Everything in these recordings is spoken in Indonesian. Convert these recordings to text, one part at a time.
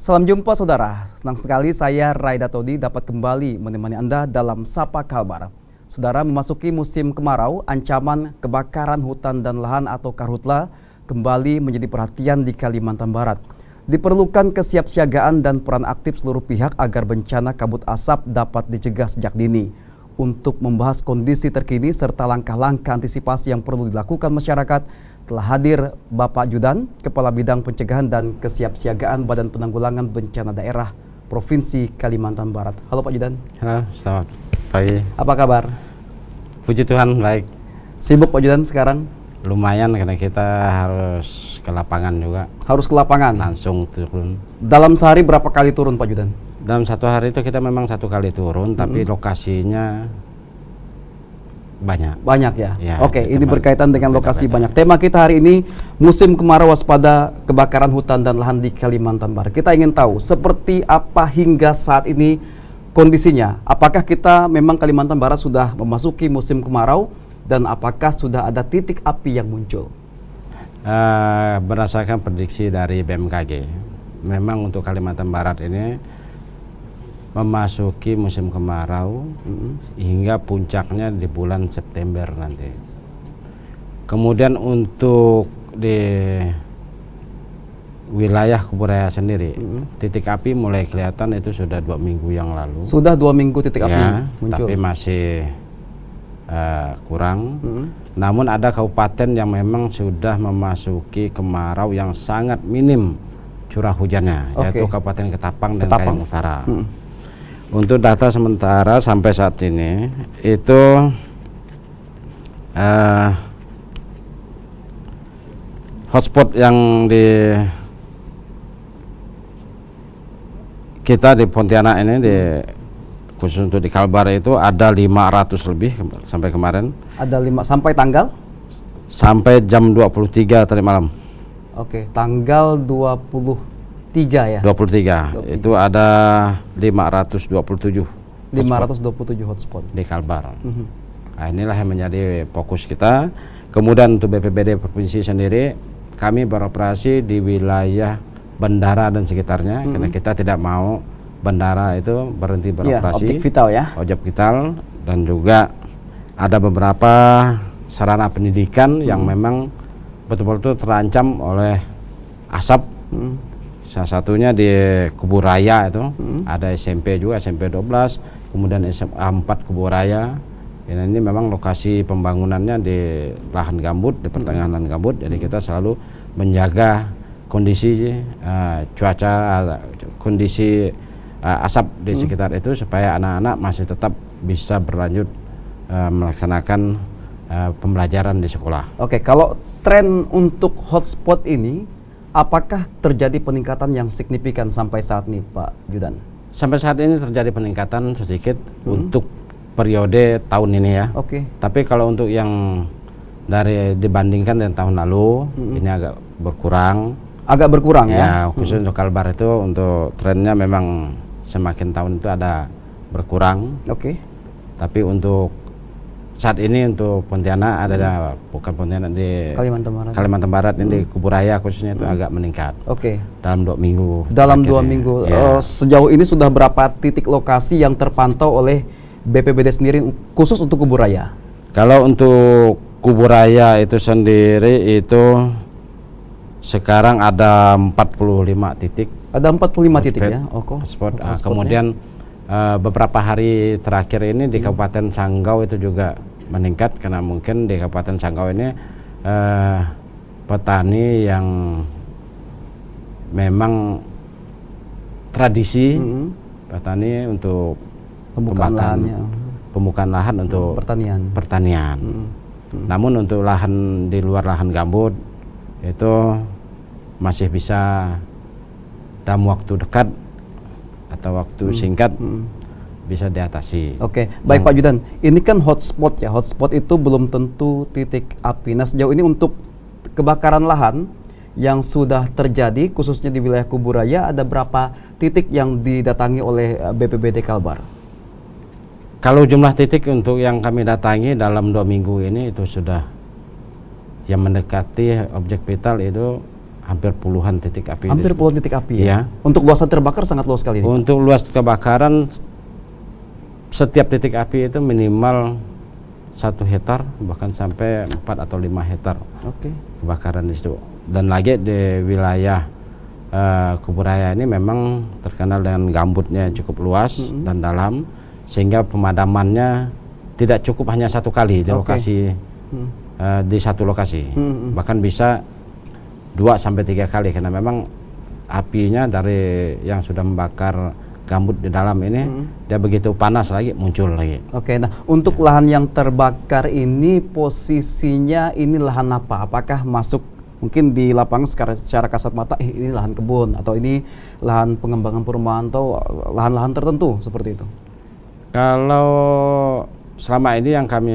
Salam jumpa saudara, senang sekali saya Raida Todi dapat kembali menemani Anda dalam Sapa Kalbar. Saudara, memasuki musim kemarau, ancaman kebakaran hutan dan lahan atau karhutla kembali menjadi perhatian di Kalimantan Barat. Diperlukan kesiapsiagaan dan peran aktif seluruh pihak agar bencana kabut asap dapat dicegah sejak dini. Untuk membahas kondisi terkini serta langkah-langkah antisipasi yang perlu dilakukan masyarakat, telah hadir Bapak Judan, Kepala Bidang Pencegahan dan Kesiapsiagaan Badan Penanggulangan Bencana Daerah Provinsi Kalimantan Barat. Halo Pak Judan. Halo, selamat pagi. Apa kabar? Puji Tuhan, baik. Sibuk Pak Judan sekarang? Lumayan karena kita harus ke lapangan juga. Harus ke lapangan? Langsung turun. Dalam sehari berapa kali turun Pak Judan? Dalam satu hari itu kita memang satu kali turun, tapi lokasinya banyak. Banyak ya? Ya, Oke, ini berkaitan dengan lokasi banyak. Tema kita hari ini, musim kemarau waspada kebakaran hutan dan lahan di Kalimantan Barat. Kita ingin tahu seperti apa hingga saat ini kondisinya. Apakah kita memang Kalimantan Barat sudah memasuki musim kemarau dan apakah sudah ada titik api yang muncul? Berdasarkan prediksi dari BMKG, memang untuk Kalimantan Barat ini memasuki musim kemarau hingga puncaknya di bulan September nanti. Kemudian untuk di wilayah Kuburaya sendiri, titik api mulai kelihatan itu sudah 2 minggu yang lalu. Sudah 2 minggu titik api muncul? Tapi masih kurang. Namun ada kabupaten yang memang sudah memasuki kemarau yang sangat minim curah hujannya, yaitu Kabupaten Ketapang dan Kayong Utara. Untuk data sementara sampai saat ini itu hotspot yang kita di Pontianak ini khusus untuk di Kalbar itu ada 500 lebih sampai kemarin. Ada 5 sampai tanggal? Sampai jam 23 tadi malam. Oke, tanggal 23 ya? 23. Itu ada 527 hotspot di Kalbar. Nah, inilah yang menjadi fokus kita. Kemudian untuk BPBD Provinsi sendiri, kami beroperasi di wilayah bandara dan sekitarnya, karena kita tidak mau bandara itu berhenti beroperasi. Objek vital ya? Objek vital, dan juga ada beberapa sarana pendidikan yang memang betul-betul terancam oleh asap. Salah satunya di Kuburaya itu ada SMP juga, SMP 12, kemudian SMA 4 Kuburaya. Dan ini memang lokasi pembangunannya di lahan gambut, di pertengahan lahan gambut. Jadi kita selalu menjaga kondisi cuaca, kondisi asap di sekitar itu supaya anak-anak masih tetap bisa berlanjut melaksanakan pembelajaran di sekolah. Oke, kalau tren untuk hotspot ini, apakah terjadi peningkatan yang signifikan sampai saat ini, Pak Judan? Sampai saat ini terjadi peningkatan sedikit untuk periode tahun ini ya. Tapi kalau untuk yang dibandingkan dengan tahun lalu, ini agak berkurang. Agak berkurang ya? Ya, khusus untuk Kalbar itu untuk trennya memang semakin tahun itu ada berkurang. Tapi untuk saat ini untuk Pontianak ada bukan Pontianak, di Kalimantan Barat ini di Kuburaya khususnya itu agak meningkat. Dalam 2 minggu. Dalam 2 minggu. Ya. Sejauh ini sudah berapa titik lokasi yang terpantau oleh BPBD sendiri khusus untuk Kuburaya? Kalau untuk Kuburaya itu sendiri itu sekarang ada 45 titik. Ada 45 titik ya? Kemudian beberapa hari terakhir ini di Kabupaten Sanggau itu juga meningkat, karena mungkin di Kabupaten Sanggau ini petani yang memang tradisi petani untuk pembukaan lahan untuk pertanian. Namun untuk lahan di luar lahan gambut itu masih bisa dalam waktu dekat atau waktu singkat bisa diatasi. Baik Pak Judan, ini kan hotspot ya. Hotspot itu belum tentu titik api. Nah, sejauh ini untuk kebakaran lahan yang sudah terjadi khususnya di wilayah Kuburaya, ada berapa titik yang didatangi oleh BPBD Kalbar? Kalau jumlah titik untuk yang kami datangi dalam 2 minggu ini itu sudah yang mendekati objek vital itu hampir puluhan titik api. Hampir puluhan titik api ya? Iya. Untuk luasan terbakar sangat luas sekali ini, Pak? Untuk luas kebakaran, setiap titik api itu minimal 1 hektar, bahkan sampai 4 atau 5 hektar Oke. kebakaran di situ. Dan lagi di wilayah Kuburaya ini memang terkenal dengan gambutnya cukup luas dan dalam, sehingga pemadamannya tidak cukup hanya 1 kali di lokasi di satu lokasi, bahkan bisa 2 sampai 3 kali, karena memang apinya dari yang sudah membakar gambut di dalam ini dia begitu panas lagi muncul lagi. Oke, nah untuk lahan yang terbakar ini posisinya ini lahan apa? Apakah masuk mungkin di lapangan secara kasat mata ini lahan kebun atau ini lahan pengembangan perumahan atau lahan-lahan tertentu seperti itu? Kalau selama ini yang kami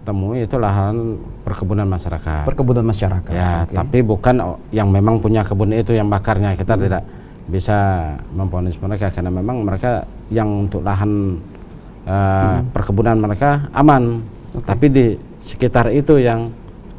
temui itu lahan perkebunan masyarakat. Perkebunan masyarakat. Ya, oke. tapi bukan yang memang punya kebun itu yang bakarnya. Kita tidak bisa memvonis mereka, karena memang mereka yang untuk lahan perkebunan mereka aman. Tapi di sekitar itu yang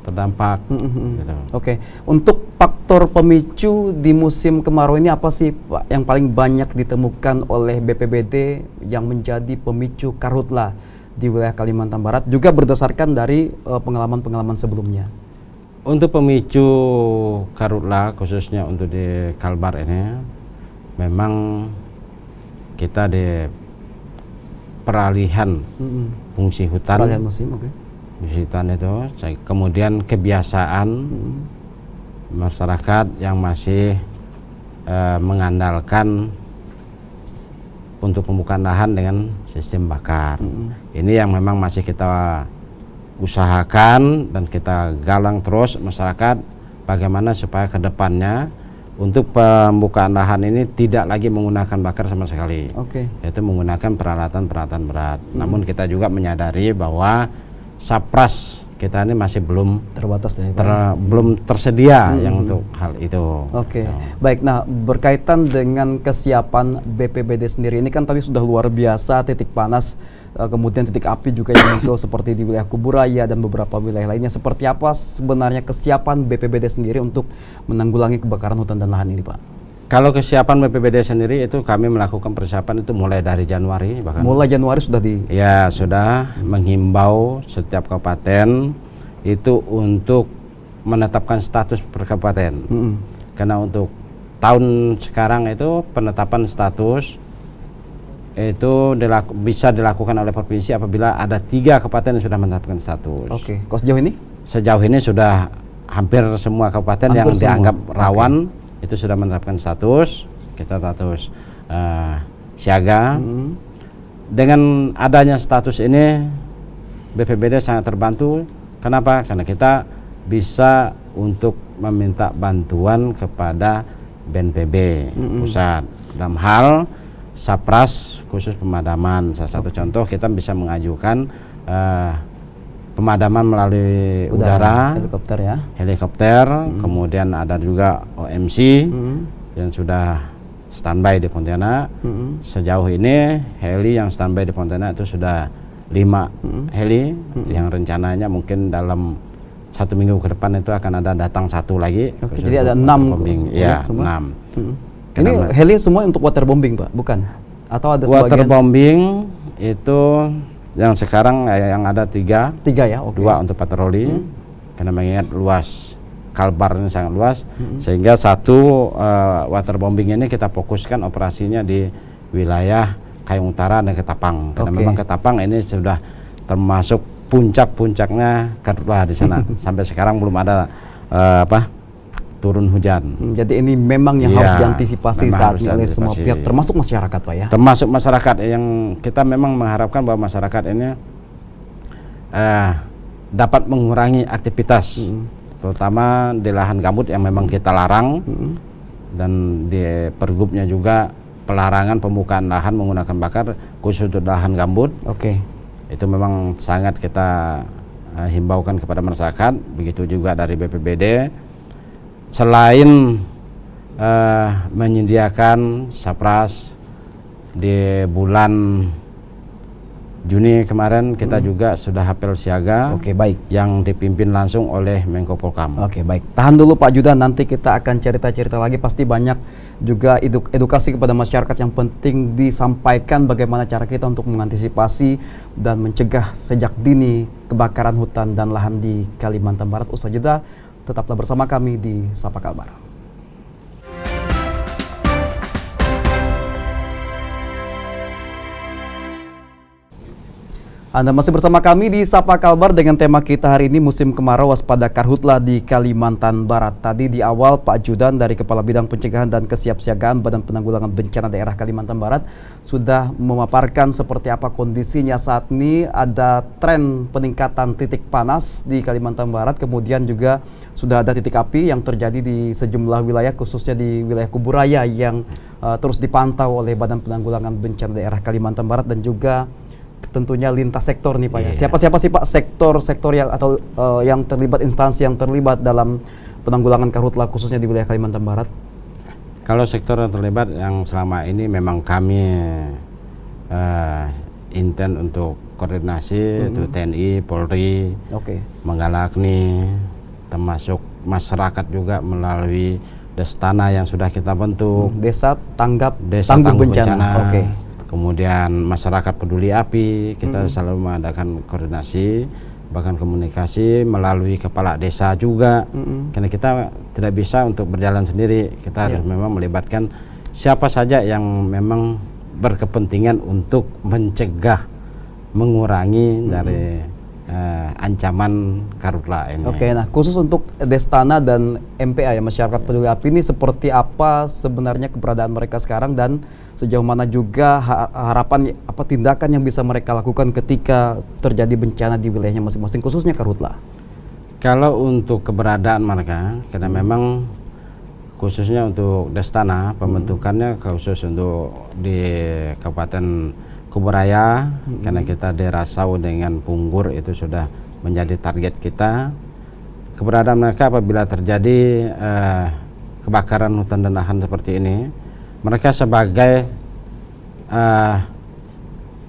terdampak. Gitu. Oke, untuk faktor pemicu di musim kemarau ini apa sih, Pak, yang paling banyak ditemukan oleh BPBD yang menjadi pemicu karhutla di wilayah Kalimantan Barat, juga berdasarkan dari pengalaman-pengalaman sebelumnya? Untuk pemicu karhutla khususnya untuk di Kalbar ini, memang kita di peralihan fungsi hutan. Peralihan musim, oke. Hutan itu, kemudian kebiasaan masyarakat yang masih mengandalkan untuk pembukaan lahan dengan sistem bakar. Ini yang memang masih kita usahakan dan kita galang terus masyarakat bagaimana supaya ke depannya untuk pembukaan lahan ini tidak lagi menggunakan bakar sama sekali. Yaitu menggunakan peralatan-peralatan berat. Namun kita juga menyadari bahwa sapras kita ini masih belum terbatas ya, belum tersedia yang untuk hal itu. Oke. Baik, nah berkaitan dengan kesiapan BPBD sendiri, ini kan tadi sudah luar biasa titik panas, kemudian titik api juga yang muncul seperti di wilayah Kuburaya dan beberapa wilayah lainnya. Seperti apa sebenarnya kesiapan BPBD sendiri untuk menanggulangi kebakaran hutan dan lahan ini, Pak? Kalau kesiapan BPBD sendiri itu kami melakukan persiapan itu mulai dari Januari, bahkan mulai Januari sudah di ya sudah menghimbau setiap kabupaten itu untuk menetapkan status per kabupaten. Karena untuk tahun sekarang itu penetapan status itu bisa dilakukan oleh provinsi apabila ada 3 kabupaten yang sudah menetapkan status. Oke. Kok sejauh ini? Sejauh ini sudah hampir semua kabupaten yang dianggap rawan itu sudah menetapkan status. Kita status siaga. Dengan adanya status ini BPBD sangat terbantu. Kenapa? Karena kita bisa untuk meminta bantuan kepada BNPB pusat dalam hal sapras khusus pemadaman. Salah satu contoh kita bisa mengajukan pemadaman melalui udara, helikopter ya. Helikopter, kemudian ada juga OMC yang sudah standby di Pontianak. Sejauh ini heli yang standby di Pontianak itu sudah 5 heli yang rencananya mungkin dalam 1 minggu ke depan itu akan ada datang 1 lagi. Jadi ada 6 bombing. Ya, 6. Ini heli semua untuk waterbombing, Pak, bukan? Atau ada sebagian? Waterbombing itu yang sekarang yang ada 3 ya, oke. 2 untuk patroli, karena mengingat luas Kalbar ini sangat luas, sehingga 1 waterbombing ini kita fokuskan operasinya di wilayah Kayong Utara dan Ketapang, karena memang Ketapang ini sudah termasuk puncak-puncaknya karhutla di sana. Sampai sekarang belum ada turun hujan. Jadi ini memang yang harus diantisipasi saat ini oleh semua pihak, termasuk masyarakat, Pak ya. Termasuk masyarakat yang kita memang mengharapkan bahwa masyarakat ini dapat mengurangi aktivitas, terutama di lahan gambut yang memang kita larang, dan di pergubnya juga pelarangan pembukaan lahan menggunakan bakar khusus untuk lahan gambut. Itu memang sangat kita himbaukan kepada masyarakat. Begitu juga dari BPBD. Selain menyediakan sapras di bulan Juni kemarin kita juga sudah apel siaga. Oke, baik. Yang dipimpin langsung oleh Menko Polkam. Oke, baik. Tahan dulu Pak Judan, nanti kita akan cerita-cerita lagi. Pasti banyak juga edukasi kepada masyarakat yang penting disampaikan bagaimana cara kita untuk mengantisipasi dan mencegah sejak dini kebakaran hutan dan lahan di Kalimantan Barat. Usai jeda, tetaplah bersama kami di Sapa Kalbar. Anda masih bersama kami di Sapa Kalbar dengan tema kita hari ini musim kemarau waspada karhutla di Kalimantan Barat. Tadi di awal Pak Judan dari Kepala Bidang Pencegahan dan Kesiapsiagaan Badan Penanggulangan Bencana Daerah Kalimantan Barat sudah memaparkan seperti apa kondisinya saat ini. Ada tren peningkatan titik panas di Kalimantan Barat, kemudian juga sudah ada titik api yang terjadi di sejumlah wilayah, khususnya di wilayah Kuburaya yang terus dipantau oleh Badan Penanggulangan Bencana Daerah Kalimantan Barat, dan juga tentunya lintas sektor nih Pak ya. Siapa-siapa sih Pak sektor yang atau yang terlibat, instansi yang terlibat dalam penanggulangan karhutla khususnya di wilayah Kalimantan Barat? Kalau sektor yang terlibat yang selama ini memang kami intent untuk koordinasi itu TNI, Polri, Manggala Agni, termasuk masyarakat juga melalui Destana yang sudah kita bentuk. Desa Tangguh Bencana. Kemudian masyarakat peduli api, kita selalu mengadakan koordinasi, bahkan komunikasi melalui kepala desa juga. Karena kita tidak bisa untuk berjalan sendiri, kita harus memang melibatkan siapa saja yang memang berkepentingan untuk mencegah, mengurangi dari ancaman karhutla ini. Oke, nah khusus untuk Destana dan MPA ya, masyarakat peduli api ini seperti apa sebenarnya keberadaan mereka sekarang, dan sejauh mana juga harapan apa tindakan yang bisa mereka lakukan ketika terjadi bencana di wilayahnya masing-masing khususnya karhutla? Kalau untuk keberadaan mereka, karena memang khususnya untuk Destana pembentukannya khusus untuk di Kabupaten Kuburaya, karena kita daerah Sau dengan Punggur itu sudah menjadi target kita. Keberadaan mereka apabila terjadi kebakaran hutan dan lahan seperti ini, mereka sebagai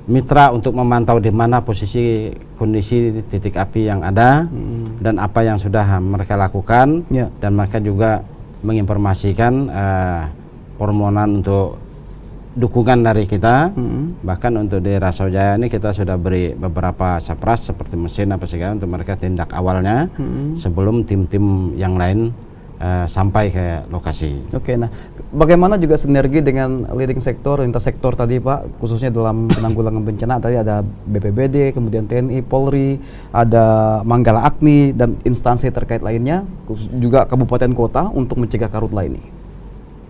mitra untuk memantau di mana posisi kondisi titik api yang ada dan apa yang sudah mereka lakukan, dan mereka juga menginformasikan permohonan untuk dukungan dari kita. Bahkan untuk di Rasojaya ini kita sudah beri beberapa sapras seperti mesin apa segala untuk mereka tindak awalnya sebelum tim-tim yang lain sampai ke lokasi. Oke, nah bagaimana juga sinergi dengan leading sektor, lintas sektor tadi Pak, khususnya dalam penanggulangan bencana? Tadi ada BPBD, kemudian TNI, Polri, ada Manggala Agni dan instansi terkait lainnya, juga kabupaten kota untuk mencegah karhutla ini.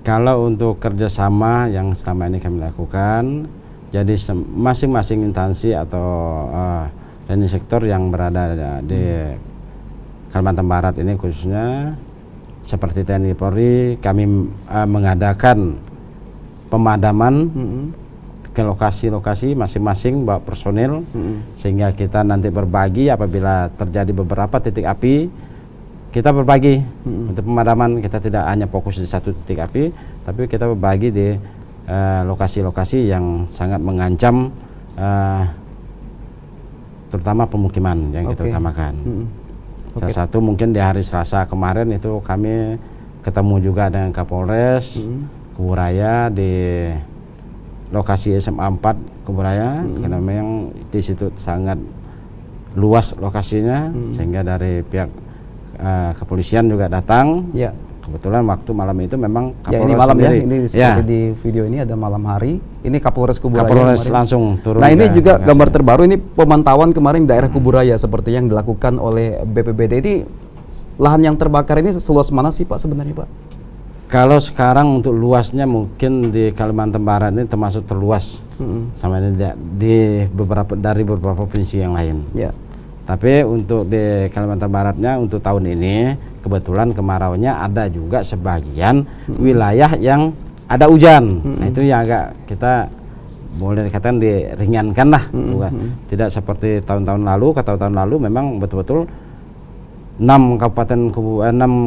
Kalau untuk kerjasama yang selama ini kami lakukan, jadi masing-masing instansi atau lintas sektor yang berada di Kalimantan Barat ini khususnya seperti TNI Polri, kami mengadakan pemadaman ke lokasi-lokasi masing-masing bawa personil, sehingga kita nanti berbagi apabila terjadi beberapa titik api, kita berbagi untuk pemadaman. Kita tidak hanya fokus di satu titik api, tapi kita berbagi di lokasi-lokasi yang sangat mengancam terutama pemukiman yang kita utamakan. Salah satu mungkin di hari Selasa kemarin itu kami ketemu juga dengan Kapolres Kuburaya di lokasi SMA 4 Kuburaya, karena memang di situ sangat luas lokasinya, sehingga dari pihak kepolisian juga datang. Kebetulan waktu malam itu memang Kapolres ini malam sendiri, ini seperti di video ini ada malam hari. Ini Kapolres Kuburaya. Kapolres langsung turun. Nah, ini juga gambar terbaru, ini pemantauan kemarin daerah Kuburaya seperti yang dilakukan oleh BPBD. Ini lahan yang terbakar ini seluas mana sih Pak sebenarnya Pak? Kalau sekarang untuk luasnya mungkin di Kalimantan Barat ini termasuk terluas sama ini di beberapa provinsi yang lain. Tapi untuk di Kalimantan Baratnya untuk tahun ini kebetulan kemaraunya ada juga sebagian wilayah yang ada hujan. Nah, itu yang agak kita boleh dikatakan diringankan lah, tidak seperti tahun-tahun lalu. Tahun lalu memang betul-betul 6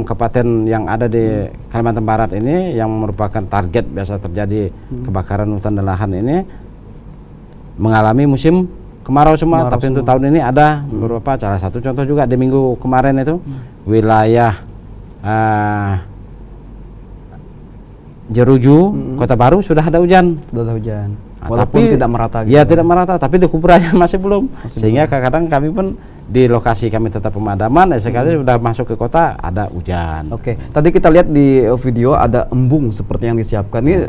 kabupaten yang ada di Kalimantan Barat ini yang merupakan target biasa terjadi kebakaran hutan dan lahan ini mengalami musim kemarau semua, Kemarau tapi untuk semua. tahun ini ada beberapa. Salah satu contoh juga di minggu kemarin itu wilayah Jeruju, Kota Baru sudah ada hujan. Sudah ada hujan. Nah, Walaupun tapi tidak merata gitu. Ya tidak merata, tapi di kuburannya masih belum. Masih Sehingga kadang-kadang kami pun di lokasi kami tetap pemadaman, sekali sudah masuk ke kota ada hujan. Oke, tadi kita lihat di video ada embung seperti yang disiapkan. Ini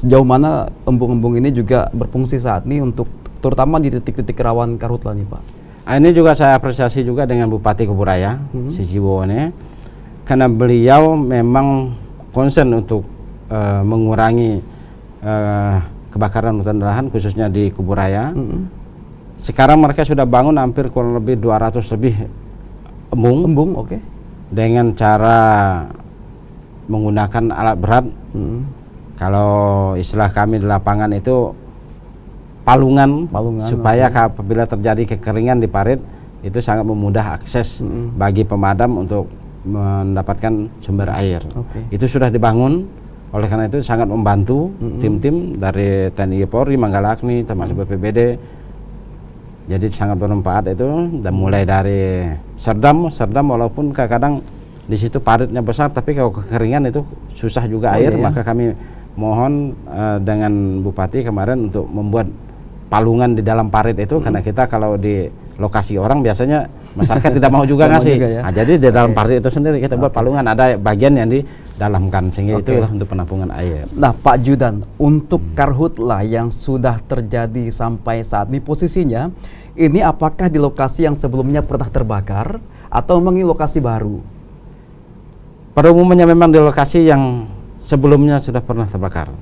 sejauh mana embung-embung ini juga berfungsi saat ini untuk terutama di titik-titik rawan karhutla nih Pak? Ini juga saya apresiasi juga dengan Bupati Kuburaya, si Ciwone, karena beliau memang concern untuk mengurangi kebakaran hutan dan lahan khususnya di Kuburaya. Sekarang mereka sudah bangun hampir kurang lebih 200 lebih embung. Embung, oke. Dengan cara menggunakan alat berat. Kalau istilah kami di lapangan itu palungan supaya apabila terjadi kekeringan di parit itu sangat memudah akses bagi pemadam untuk mendapatkan sumber air. Itu sudah dibangun, oleh karena itu sangat membantu tim-tim dari TNI Polri, Manggala-Agni, termasuk BPBD. Jadi sangat bermanfaat itu, dan mulai dari Serdam walaupun kadang-kadang di situ paritnya besar, tapi kalau kekeringan itu susah juga air, maka kami mohon dengan Bupati kemarin untuk membuat palungan di dalam parit itu, karena kita kalau di lokasi orang biasanya masyarakat tidak mau juga ngasih. Nah, jadi di dalam parit itu sendiri kita buat palungan, ada bagian yang didalamkan sehingga itulah untuk penampungan air. Nah, Pak Judan, untuk karhutla yang sudah terjadi sampai saat ini posisinya, ini apakah di lokasi yang sebelumnya pernah terbakar atau memang ini lokasi baru? Pada umumnya memang di lokasi yang sebelumnya sudah pernah terbakar.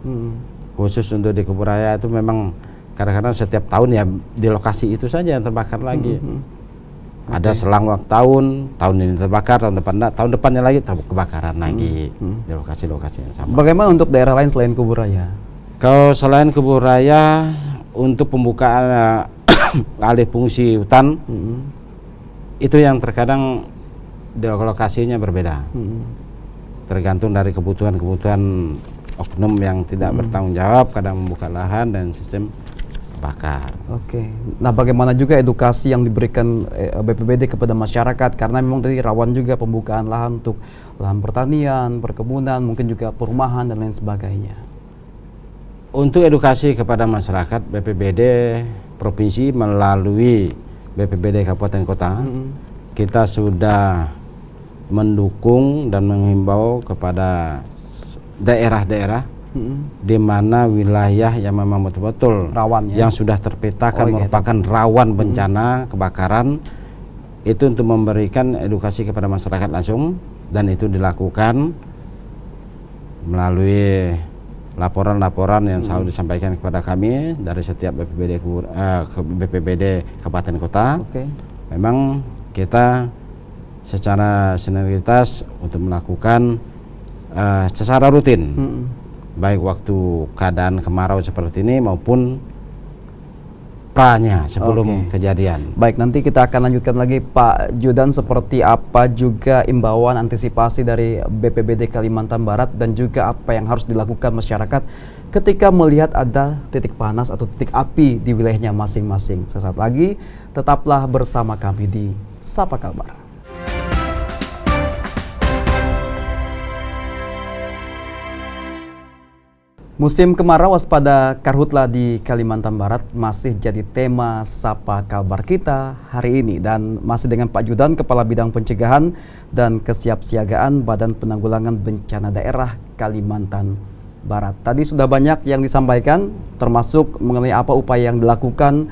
Khusus untuk di Kuburaya itu memang kadang-kadang setiap tahun ya di lokasi itu saja yang terbakar lagi. Ada selang waktu tahun ini terbakar, tahun depannya lagi kebakaran lagi di lokasi-lokasi yang sama. Bagaimana untuk daerah lain selain Kuburaya? Kalau selain Kuburaya, untuk pembukaan alih fungsi hutan itu yang terkadang di lokasinya berbeda. Tergantung dari kebutuhan oknum yang tidak bertanggung jawab, kadang membuka lahan dan sistem bakar. Oke. Nah, bagaimana juga edukasi yang diberikan BPBD kepada masyarakat, karena memang tadi rawan juga pembukaan lahan untuk lahan pertanian, perkebunan, mungkin juga perumahan dan lain sebagainya. Untuk edukasi kepada masyarakat, BPBD Provinsi melalui BPBD Kabupaten Kota, kita sudah mendukung dan menghimbau kepada daerah-daerah di mana wilayah yang memang betul-betul rawan ya? yang sudah terpetakan merupakan rawan bencana kebakaran, itu untuk memberikan edukasi kepada masyarakat langsung, dan itu dilakukan melalui laporan-laporan yang selalu disampaikan kepada kami dari setiap BPBD Kabupaten Kota. Memang kita secara sinergitas untuk melakukan secara rutin, baik waktu keadaan kemarau seperti ini maupun pra-nya sebelum kejadian. Baik, nanti kita akan lanjutkan lagi Pak Judan, seperti apa juga imbauan antisipasi dari BPBD Kalimantan Barat dan juga apa yang harus dilakukan masyarakat ketika melihat ada titik panas atau titik api di wilayahnya masing-masing. Sesaat lagi tetaplah bersama kami di Sapa Kalbar. Musim kemarau waspada karhutla di Kalimantan Barat masih jadi tema Sapa Kalbar kita hari ini, dan masih dengan Pak Judan, Kepala Bidang Pencegahan dan Kesiapsiagaan Badan Penanggulangan Bencana Daerah Kalimantan Barat. Tadi sudah banyak yang disampaikan, termasuk mengenai apa upaya yang dilakukan.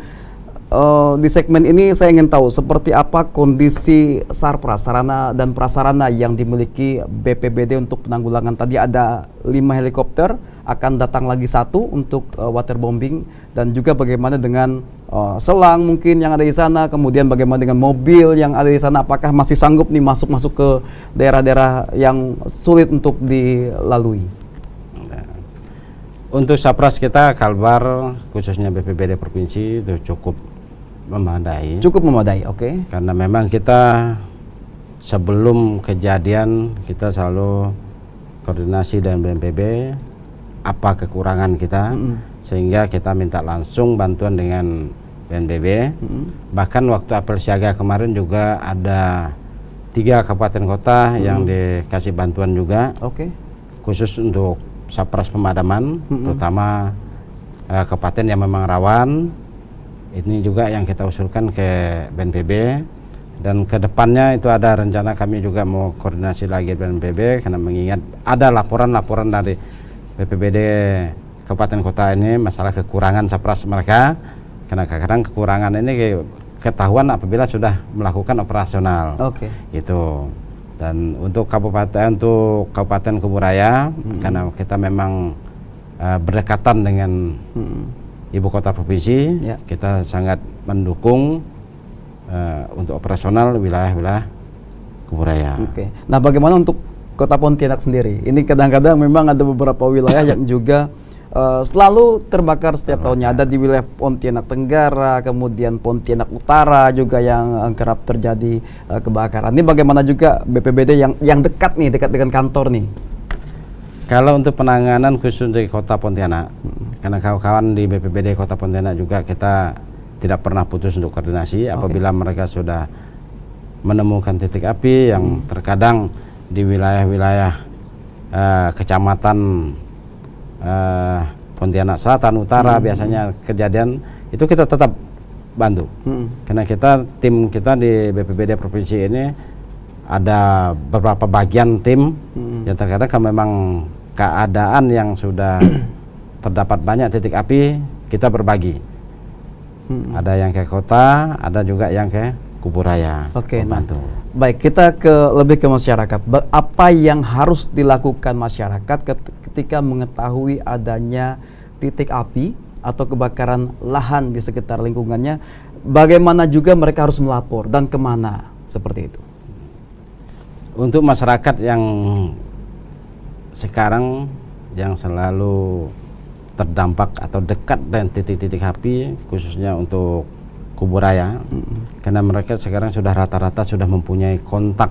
Di segmen ini saya ingin tahu seperti apa kondisi sarana dan prasarana yang dimiliki BPBD untuk penanggulangan. Tadi ada 5 helikopter, akan datang lagi 1 untuk waterbombing, dan juga bagaimana dengan selang mungkin yang ada di sana, kemudian bagaimana dengan mobil yang ada di sana, apakah masih sanggup nih masuk ke daerah-daerah yang sulit untuk dilalui. Untuk Sapras kita Kalbar, khususnya BPBD Provinsi, itu cukup memadai. Cukup memadai, oke. Karena memang kita sebelum kejadian kita selalu koordinasi dengan BNPB apa kekurangan kita, sehingga kita minta langsung bantuan dengan BNPB. Bahkan waktu apel siaga kemarin juga ada 3 kabupaten kota yang dikasih bantuan juga, khusus untuk sapras pemadaman, terutama kabupaten yang memang rawan. Ini juga yang kita usulkan ke BNPB, dan kedepannya itu ada rencana kami juga mau koordinasi lagi BNPB, karena mengingat ada laporan-laporan dari BPBD kabupaten kota ini masalah kekurangan sapras mereka, karena kadang kekurangan ini ketahuan apabila sudah melakukan operasional. Gitu. Dan untuk Kabupaten Kuburaya, karena kita memang berdekatan dengan ibu kota provinsi, kita sangat mendukung untuk operasional wilayah-wilayah Kuburaya. Nah, bagaimana untuk Kota Pontianak sendiri? Ini kadang-kadang memang ada beberapa wilayah yang juga selalu terbakar setiap tahunnya. Ada di wilayah Pontianak Tenggara, kemudian Pontianak Utara juga yang kerap terjadi kebakaran. Ini bagaimana juga BPBD yang dekat dengan kantor nih? Kalau untuk penanganan khusus di Kota Pontianak, karena kawan-kawan di BPBD Kota Pontianak juga kita tidak pernah putus untuk koordinasi apabila mereka sudah menemukan titik api yang terkadang di wilayah-wilayah kecamatan Pontianak Selatan, Utara biasanya kejadian itu, kita tetap bantu. Karena tim kita di BPBD provinsi ini ada beberapa bagian tim yang terkadang kan memang keadaan yang sudah terdapat banyak titik api, kita berbagi. Ada yang ke kota, ada juga yang ke Kuburaya. Nah, baik, kita lebih ke masyarakat. Apa yang harus dilakukan masyarakat ketika mengetahui adanya titik api atau kebakaran lahan di sekitar lingkungannya? Bagaimana juga mereka harus melapor dan kemana, seperti itu? Untuk masyarakat yang sekarang yang selalu terdampak atau dekat dengan titik-titik api, khususnya untuk Kuburaya, karena mereka sekarang sudah rata-rata sudah mempunyai kontak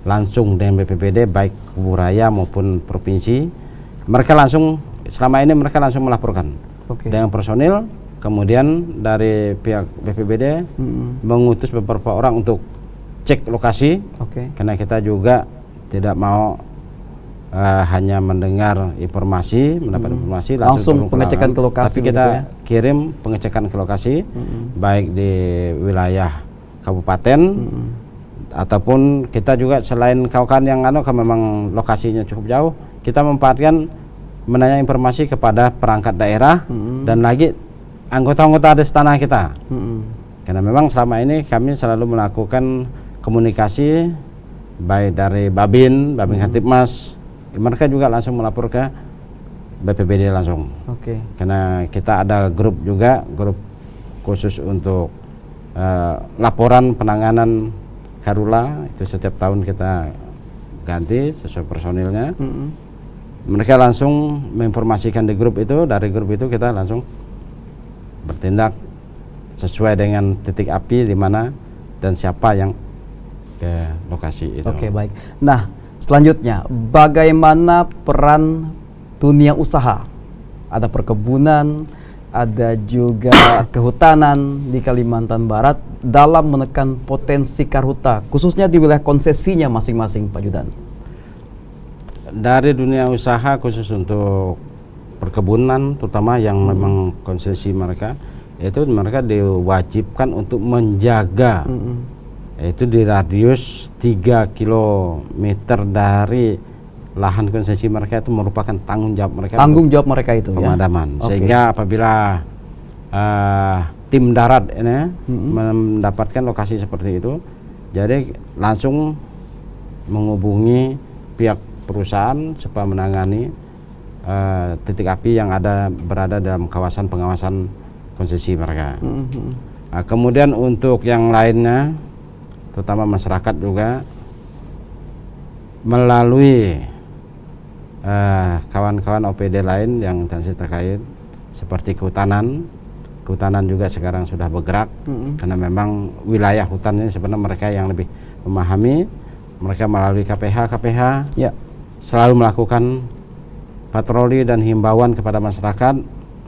langsung dengan BPBD baik Kuburaya maupun provinsi. Mereka langsung, selama ini mereka langsung melaporkan dengan personil, kemudian dari pihak BPBD mengutus beberapa orang untuk cek lokasi, karena kita juga tidak mau hanya mendengar informasi, mendapat informasi langsung pengecekan ke lokasi, tapi kita kirim pengecekan ke lokasi, baik di wilayah kabupaten ataupun kita juga selain kawan-kawan yang memang lokasinya cukup jauh, kita memanfaatkan menanya informasi kepada perangkat daerah dan lagi anggota-anggota Destana kita. Karena memang selama ini kami selalu melakukan komunikasi baik dari Babin Kantipmas, mereka juga langsung melapor ke BPBD langsung. Karena kita ada grup juga, grup khusus untuk laporan penanganan karhutla, itu setiap tahun kita ganti sesuai personilnya. Mereka langsung menginformasikan di grup itu, dari grup itu kita langsung bertindak sesuai dengan titik api di mana dan siapa yang ke lokasi itu. Baik. Nah, selanjutnya, bagaimana peran dunia usaha? Ada perkebunan, ada juga kehutanan di Kalimantan Barat dalam menekan potensi karhutla, khususnya di wilayah konsesinya masing-masing, Pak Judan. Dari dunia usaha khusus untuk perkebunan, terutama yang memang konsesi mereka, itu mereka diwajibkan untuk menjaga itu di radius 3 km dari lahan konsesi mereka, itu merupakan tanggung jawab mereka itu pemadaman. Sehingga apabila tim darat ini mendapatkan lokasi seperti itu, jadi langsung menghubungi pihak perusahaan supaya menangani titik api yang berada dalam kawasan pengawasan konsesi mereka. Nah, kemudian untuk yang lainnya, terutama masyarakat juga melalui kawan-kawan OPD lain yang terkait seperti kehutanan juga sekarang sudah bergerak, karena memang wilayah hutan ini sebenarnya mereka yang lebih memahami. Mereka melalui KPH selalu melakukan patroli dan himbauan kepada masyarakat,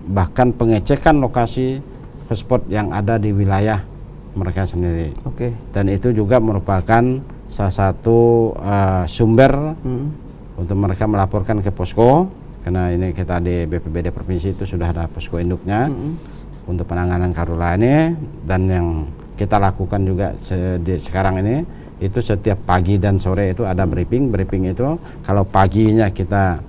bahkan pengecekan lokasi hotspot yang ada di wilayah mereka sendiri. Oke. Dan itu juga merupakan salah satu sumber untuk mereka melaporkan ke posko, karena ini kita di BPBD provinsi itu sudah ada posko induknya untuk penanganan karhutla ini. Dan yang kita lakukan juga sekarang ini itu setiap pagi dan sore itu ada briefing itu kalau paginya kita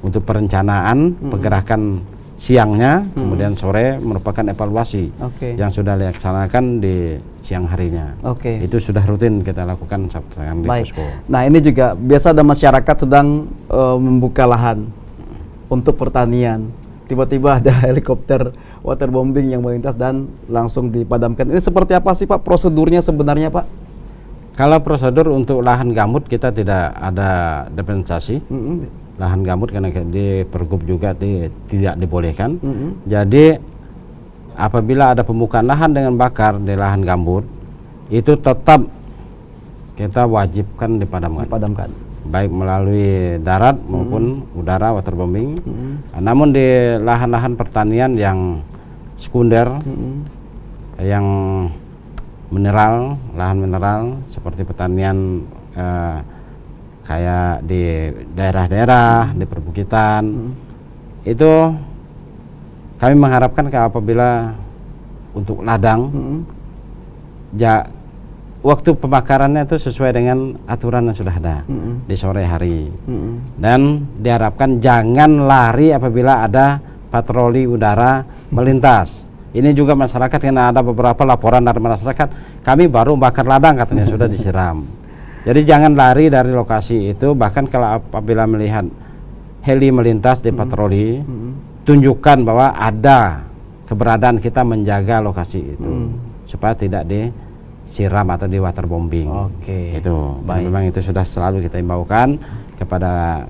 untuk perencanaan pergerakan siangnya, kemudian sore merupakan evaluasi yang sudah dilaksanakan di siang harinya. Itu sudah rutin kita lakukan sekarang di posko. Nah, ini juga biasa ada masyarakat sedang membuka lahan untuk pertanian. Tiba-tiba ada helikopter waterbombing yang melintas dan langsung dipadamkan. Ini seperti apa sih Pak prosedurnya sebenarnya Pak? Kalau prosedur untuk lahan gambut kita tidak ada dispensasi. Lahan gambut karena di Pergub juga tidak dibolehkan. Jadi apabila ada pembukaan lahan dengan bakar di lahan gambut, itu tetap kita wajibkan dipadamkan. Baik melalui darat maupun udara waterbombing. Namun di lahan-lahan pertanian yang sekunder, yang mineral, lahan mineral seperti pertanian kayak di daerah-daerah, di perbukitan, itu kami mengharapkan apabila untuk ladang, waktu pembakarannya itu sesuai dengan aturan yang sudah ada di sore hari. Dan diharapkan jangan lari apabila ada patroli udara melintas. Ini juga masyarakat, karena ada beberapa laporan dari masyarakat, kami baru bakar ladang katanya sudah disiram. Jadi jangan lari dari lokasi itu, bahkan kalau apabila melihat heli melintas di patroli, tunjukkan bahwa ada keberadaan kita menjaga lokasi itu supaya tidak disiram atau di waterbombing. Itu memang itu sudah selalu kita imbaukan kepada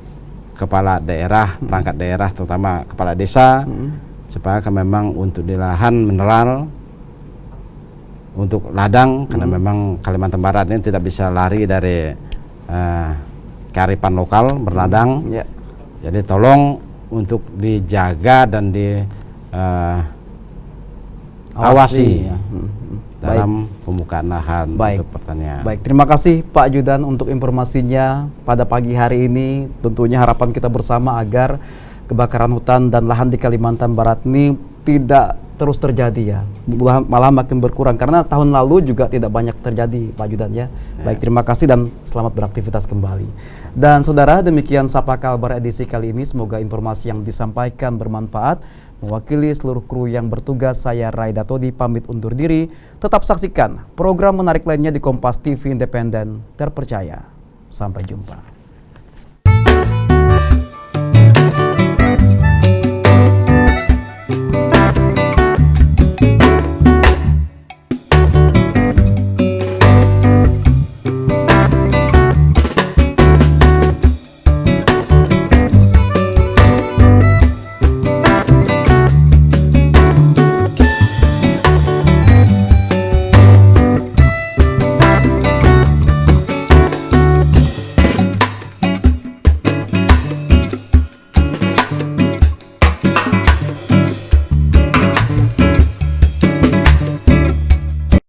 kepala daerah, perangkat daerah, terutama kepala desa, supaya memang untuk di lahan mineral untuk ladang, karena memang Kalimantan Barat ini tidak bisa lari dari kearifan lokal berladang. Jadi tolong untuk dijaga dan diawasi dalam pembukaan lahan untuk pertanian. Baik, terima kasih Pak Judan untuk informasinya pada pagi hari ini. Tentunya harapan kita bersama agar kebakaran hutan dan lahan di Kalimantan Barat ini tidak terus terjadi ya, malah makin berkurang, karena tahun lalu juga tidak banyak terjadi Pak Judan ya. Baik, terima kasih dan selamat beraktivitas kembali. Dan saudara, demikian Sapa Kalbar edisi kali ini. Semoga informasi yang disampaikan bermanfaat. Mewakili seluruh kru yang bertugas, saya Raida Todi pamit undur diri. Tetap saksikan program menarik lainnya di Kompas TV Independen Terpercaya. Sampai jumpa.